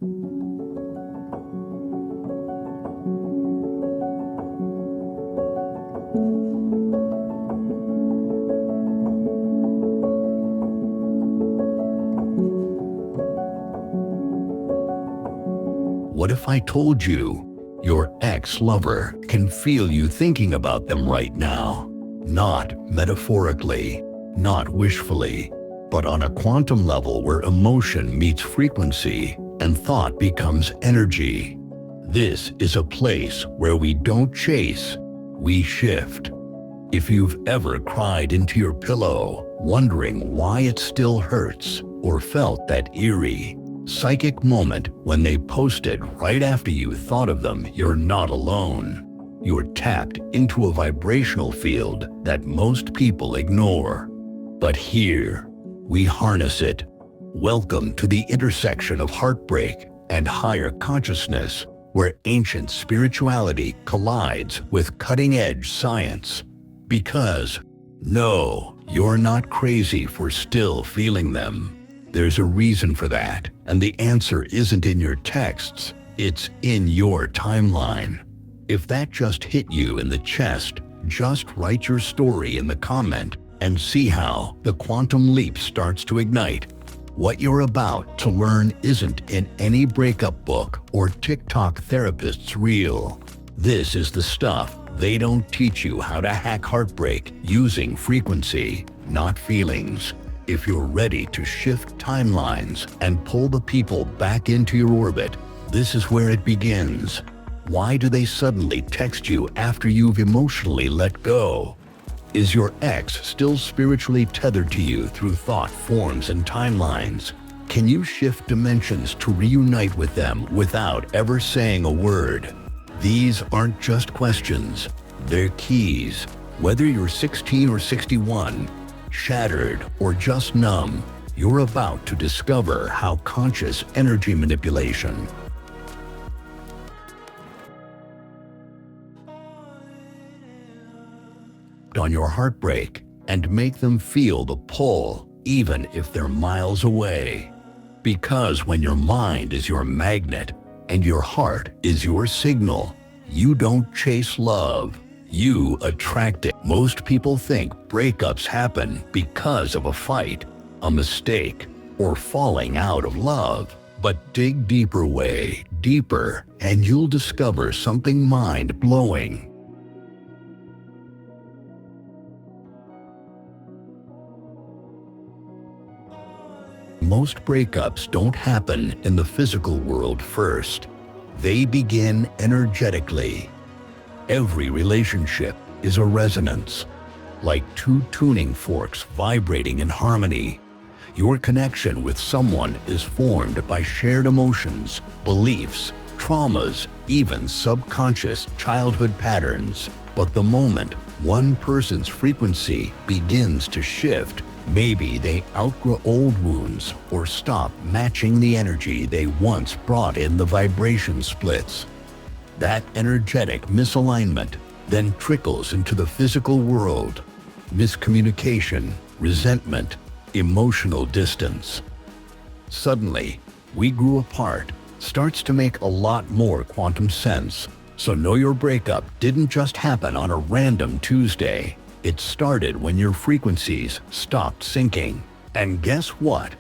What if I told you your ex-lover can feel you thinking about them right now? Not metaphorically, not wishfully, but on a quantum level where emotion meets frequency and thought becomes energy. This is a place where we don't chase, we shift. If you've ever cried into your pillow, wondering why it still hurts, or felt that eerie, psychic moment when they posted right after you thought of them, you're not alone. You're tapped into a vibrational field that most people ignore. But here, we harness it. Welcome to the intersection of heartbreak and higher consciousness, where ancient spirituality collides with cutting-edge science. Because, no, you're not crazy for still feeling them. There's a reason for that, and the answer isn't in your texts, it's in your timeline. If that just hit you in the chest, just write your story in the comment and see how the quantum leap starts to ignite. What you're about to learn isn't in any breakup book or TikTok therapist's reel. This is the stuff they don't teach you how to hack heartbreak using frequency, not feelings. If you're ready to shift timelines and pull the people back into your orbit, this is where it begins. Why do they suddenly text you after you've emotionally let go? Is your ex still spiritually tethered to you through thought forms and timelines? Can you shift dimensions to reunite with them without ever saying a word? These aren't just questions, they're keys. Whether you're 16 or 61, shattered or just numb, you're about to discover how conscious energy manipulation on your heartbreak and make them feel the pull even if they're miles away. Because when your mind is your magnet and your heart is your signal, you don't chase love, you attract it. Most people think breakups happen because of a fight, a mistake, or falling out of love. But dig deeper, way deeper, and you'll discover something mind-blowing. Most breakups don't happen in the physical world first. They begin energetically. Every relationship is a resonance, like two tuning forks vibrating in harmony. Your connection with someone is formed by shared emotions, beliefs, traumas, even subconscious childhood patterns. But the moment one person's frequency begins to shift, maybe they outgrow old wounds or stop matching the energy they once brought in, the vibration splits. That energetic misalignment then trickles into the physical world. Miscommunication, resentment, emotional distance. Suddenly, we grew apart starts to make a lot more quantum sense. So know your breakup didn't just happen on a random Tuesday. It started when your frequencies stopped syncing. And guess what?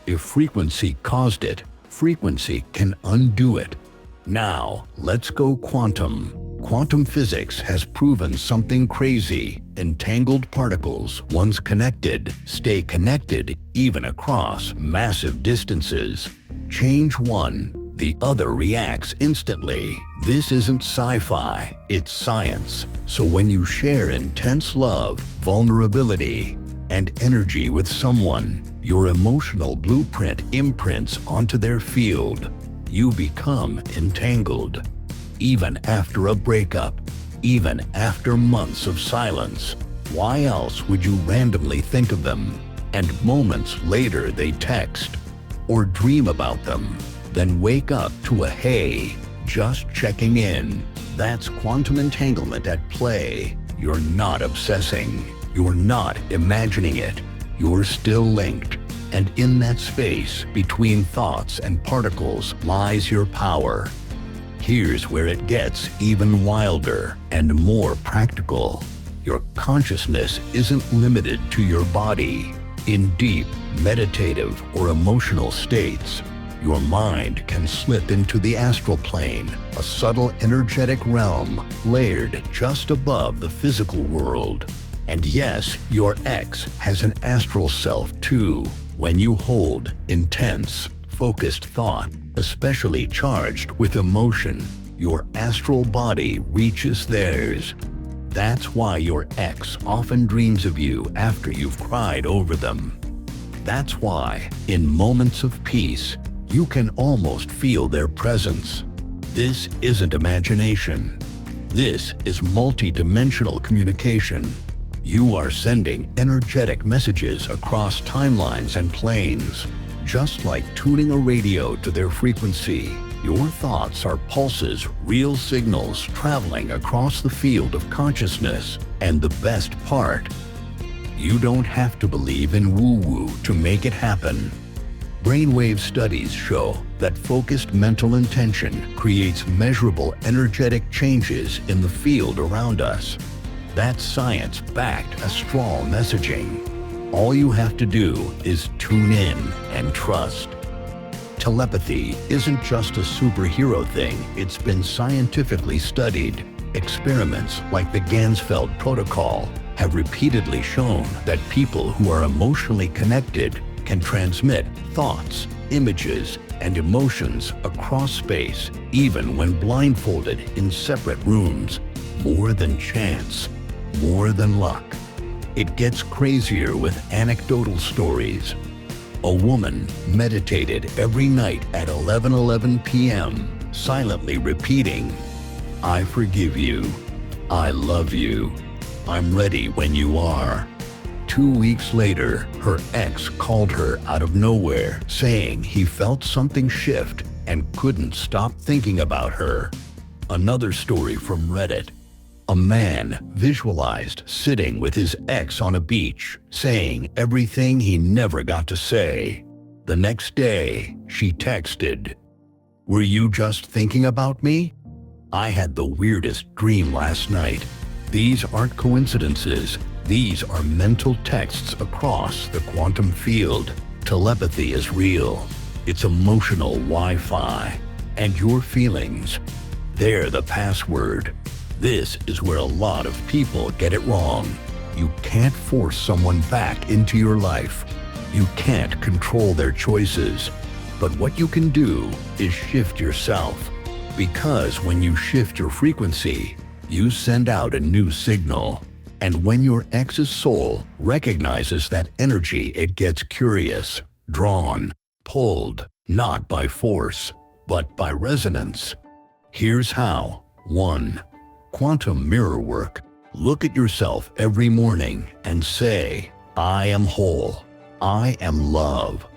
If frequency caused it, frequency can undo it. Now, let's go quantum. Quantum physics has proven something crazy. Entangled particles, once connected, stay connected even across massive distances. Change one, the other reacts instantly. This isn't sci-fi, it's science. So when you share intense love, vulnerability, and energy with someone, your emotional blueprint imprints onto their field. You become entangled. Even after a breakup, even after months of silence. Why else would you randomly think of them? And moments later they text or dream about them, then wake up to a "Hey, just checking in." That's quantum entanglement at play. You're not obsessing. You're not imagining it. You're still linked. And in that space between thoughts and particles lies your power. Here's where it gets even wilder and more practical. Your consciousness isn't limited to your body. In deep, meditative, or emotional states, your mind can slip into the astral plane, a subtle energetic realm layered just above the physical world. And yes, your ex has an astral self too. When you hold intense, focused thought, especially charged with emotion, your astral body reaches theirs. That's why your ex often dreams of you after you've cried over them. That's why, in moments of peace, you can almost feel their presence. This isn't imagination. This is multi-dimensional communication. You are sending energetic messages across timelines and planes. Just like tuning a radio to their frequency, your thoughts are pulses, real signals traveling across the field of consciousness. And the best part, you don't have to believe in woo-woo to make it happen. Brainwave studies show that focused mental intention creates measurable energetic changes in the field around us. That's science-backed astral messaging. All you have to do is tune in and trust. Telepathy isn't just a superhero thing, it's been scientifically studied. Experiments like the Ganzfeld protocol have repeatedly shown that people who are emotionally connected can transmit thoughts, images, and emotions across space, even when blindfolded in separate rooms. More than chance, more than luck. It gets crazier with anecdotal stories. A woman meditated every night at 11:11 p.m., silently repeating, "I forgive you. I love you. I'm ready when you are." 2 weeks later, her ex called her out of nowhere, saying he felt something shift and couldn't stop thinking about her. Another story from Reddit. A man visualized sitting with his ex on a beach, saying everything he never got to say. The next day, she texted, "Were you just thinking about me? I had the weirdest dream last night." These aren't coincidences. These are mental texts across the quantum field. Telepathy is real. It's emotional Wi-Fi. And your feelings, they're the password. This is where a lot of people get it wrong. You can't force someone back into your life. You can't control their choices. But what you can do is shift yourself. Because when you shift your frequency, you send out a new signal. And when your ex's soul recognizes that energy, it gets curious, drawn, pulled, not by force, but by resonance. Here's how. 1. Quantum mirror work. Look at yourself every morning and say, "I am whole. I am love.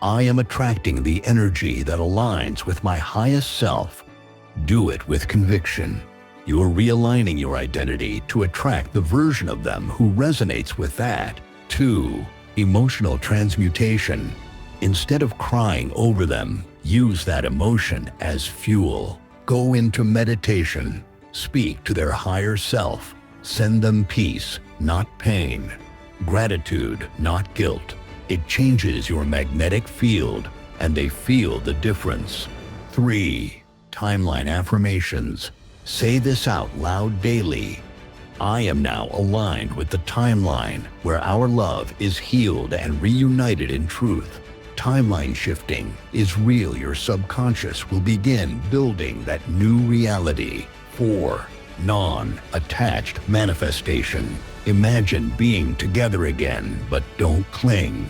I am attracting the energy that aligns with my highest self." Do it with conviction. You're realigning your identity to attract the version of them who resonates with that. 2. Emotional transmutation. Instead of crying over them, use that emotion as fuel. Go into meditation. Speak to their higher self. Send them peace, not pain. Gratitude, not guilt. It changes your magnetic field, and they feel the difference. 3. Timeline affirmations. Say this out loud daily. I am now aligned with the timeline where our love is healed and reunited in truth. Timeline shifting is real. Your subconscious will begin building that new reality. 4. Non-attached manifestation. Imagine being together again, but don't cling.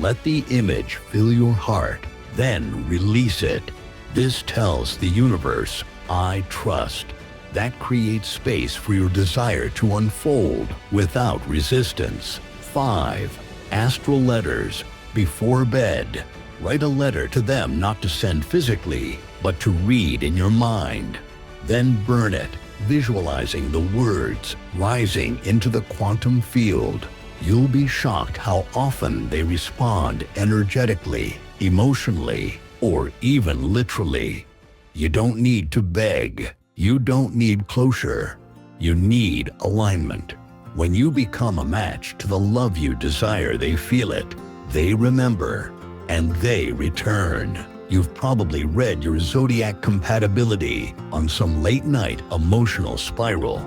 Let the image fill your heart, then release it. This tells the universe, "I trust." That creates space for your desire to unfold without resistance. 5. Astral letters. Before bed, write a letter to them, not to send physically, but to read in your mind. Then burn it, visualizing the words rising into the quantum field. You'll be shocked how often they respond energetically, emotionally, or even literally. You don't need to beg. You don't need closure. You need alignment. When you become a match to the love you desire, they feel it, they remember, and they return. You've probably read your zodiac compatibility on some late-night emotional spiral.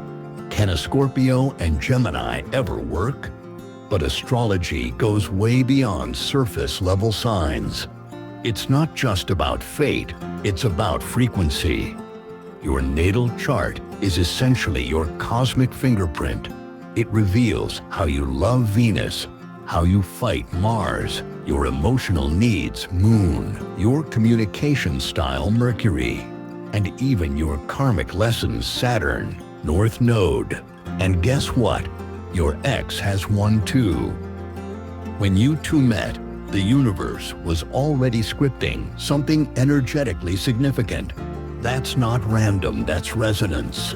Can a Scorpio and Gemini ever work? But astrology goes way beyond surface-level signs. It's not just about fate, it's about frequency. Your natal chart is essentially your cosmic fingerprint. It reveals how you love Venus, how you fight Mars, your emotional needs Moon, your communication style Mercury, and even your karmic lessons Saturn, North Node. And guess what? Your ex has one too. When you two met, the universe was already scripting something energetically significant. That's not random, that's resonance.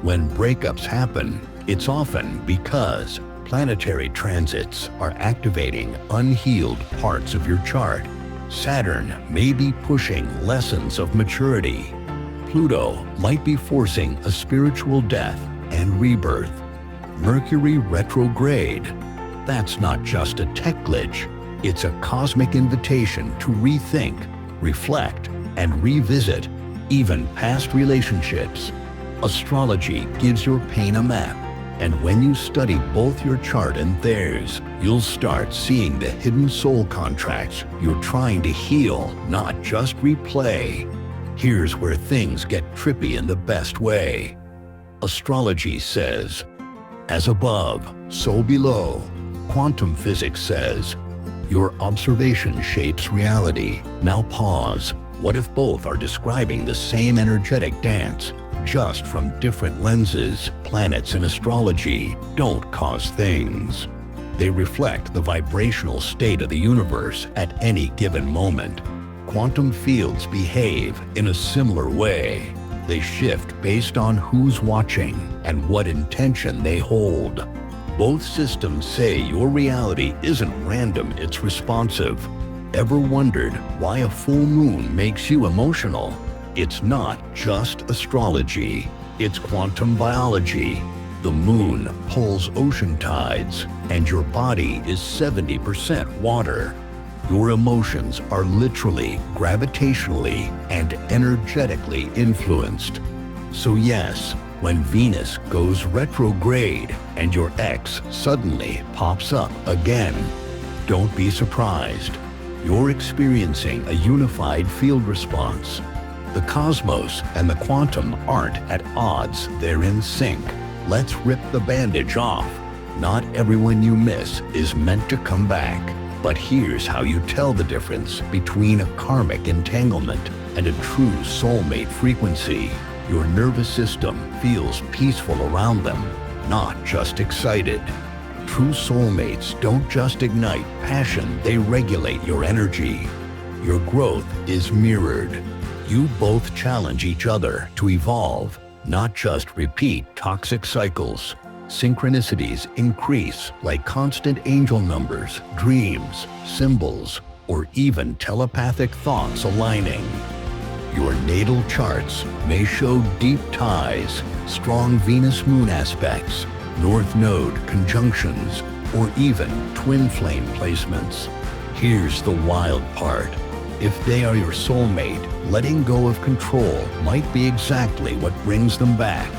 When breakups happen, it's often because planetary transits are activating unhealed parts of your chart. Saturn may be pushing lessons of maturity. Pluto might be forcing a spiritual death and rebirth. Mercury retrograde. That's not just a tech glitch. It's a cosmic invitation to rethink, reflect, and revisit even past relationships. Astrology gives your pain a map. And when you study both your chart and theirs, you'll start seeing the hidden soul contracts you're trying to heal, not just replay. Here's where things get trippy in the best way. Astrology says, as above, so below. Quantum physics says, your observation shapes reality. Now pause. What if both are describing the same energetic dance, just from different lenses? Planets in astrology don't cause things. They reflect the vibrational state of the universe at any given moment. Quantum fields behave in a similar way. They shift based on who's watching and what intention they hold. Both systems say your reality isn't random, it's responsive. Ever wondered why a full moon makes you emotional? It's not just astrology, it's quantum biology. The moon pulls ocean tides, and your body is 70% water. Your emotions are literally, gravitationally, and energetically influenced. So yes, when Venus goes retrograde and your ex suddenly pops up again, don't be surprised. You're experiencing a unified field response. The cosmos and the quantum aren't at odds, they're in sync. Let's rip the bandage off. Not everyone you miss is meant to come back. But here's how you tell the difference between a karmic entanglement and a true soulmate frequency. Your nervous system feels peaceful around them, not just excited. True soulmates don't just ignite passion, they regulate your energy. Your growth is mirrored. You both challenge each other to evolve, not just repeat toxic cycles. Synchronicities increase like constant angel numbers, dreams, symbols, or even telepathic thoughts aligning. Your natal charts may show deep ties, strong Venus-Moon aspects, North Node conjunctions, or even twin flame placements. Here's the wild part. If they are your soulmate, letting go of control might be exactly what brings them back.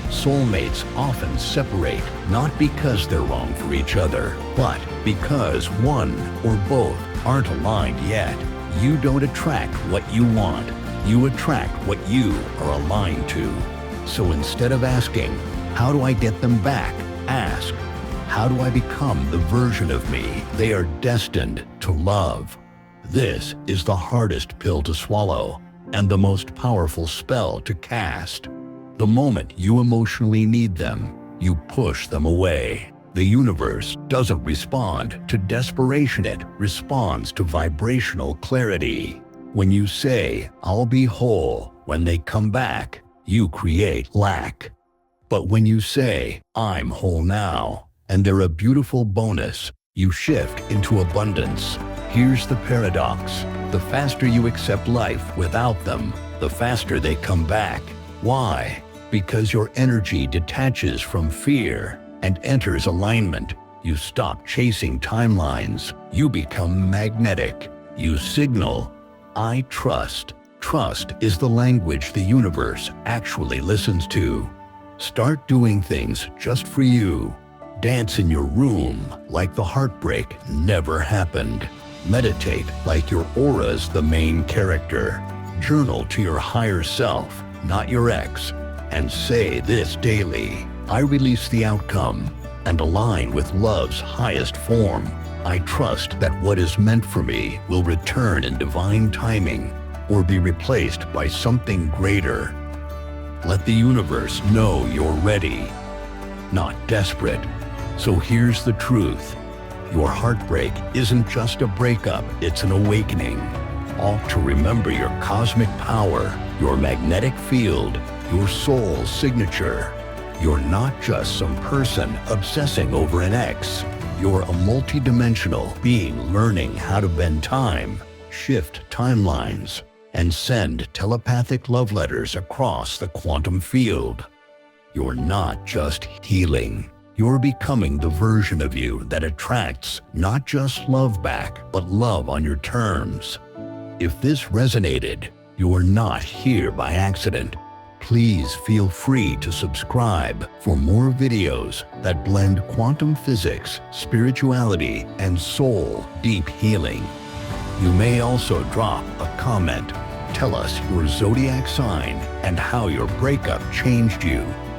Soulmates often separate not because they're wrong for each other, but because one or both aren't aligned yet. You don't attract what you want. You attract what you are aligned to. So instead of asking, how do I get them back? Ask, how do I become the version of me they are destined to love? This is the hardest pill to swallow and the most powerful spell to cast. The moment you emotionally need them, you push them away. The universe doesn't respond to desperation, it responds to vibrational clarity. When you say, I'll be whole, when they come back, you create lack. But when you say, I'm whole now, And they're a beautiful bonus. You shift into abundance. Here's the paradox. The faster you accept life without them, the faster they come back. Why? Because your energy detaches from fear and enters alignment. You stop chasing timelines. You become magnetic. You signal, I trust. Trust is the language the universe actually listens to. Start doing things just for you. Dance in your room like the heartbreak never happened. Meditate like your aura's the main character. Journal to your higher self, not your ex, and say this daily. I release the outcome and align with love's highest form. I trust that what is meant for me will return in divine timing or be replaced by something greater. Let the universe know you're ready, not desperate. So here's the truth. Your heartbreak isn't just a breakup, it's an awakening. Ought to remember your cosmic power, your magnetic field, your soul's signature. You're not just some person obsessing over an ex. You're a multidimensional being learning how to bend time, shift timelines, and send telepathic love letters across the quantum field. You're not just healing. You're becoming the version of you that attracts not just love back, but love on your terms. If this resonated, you're not here by accident. Please feel free to subscribe for more videos that blend quantum physics, spirituality, and soul deep healing. You may also drop a comment. Tell us your zodiac sign and how your breakup changed you.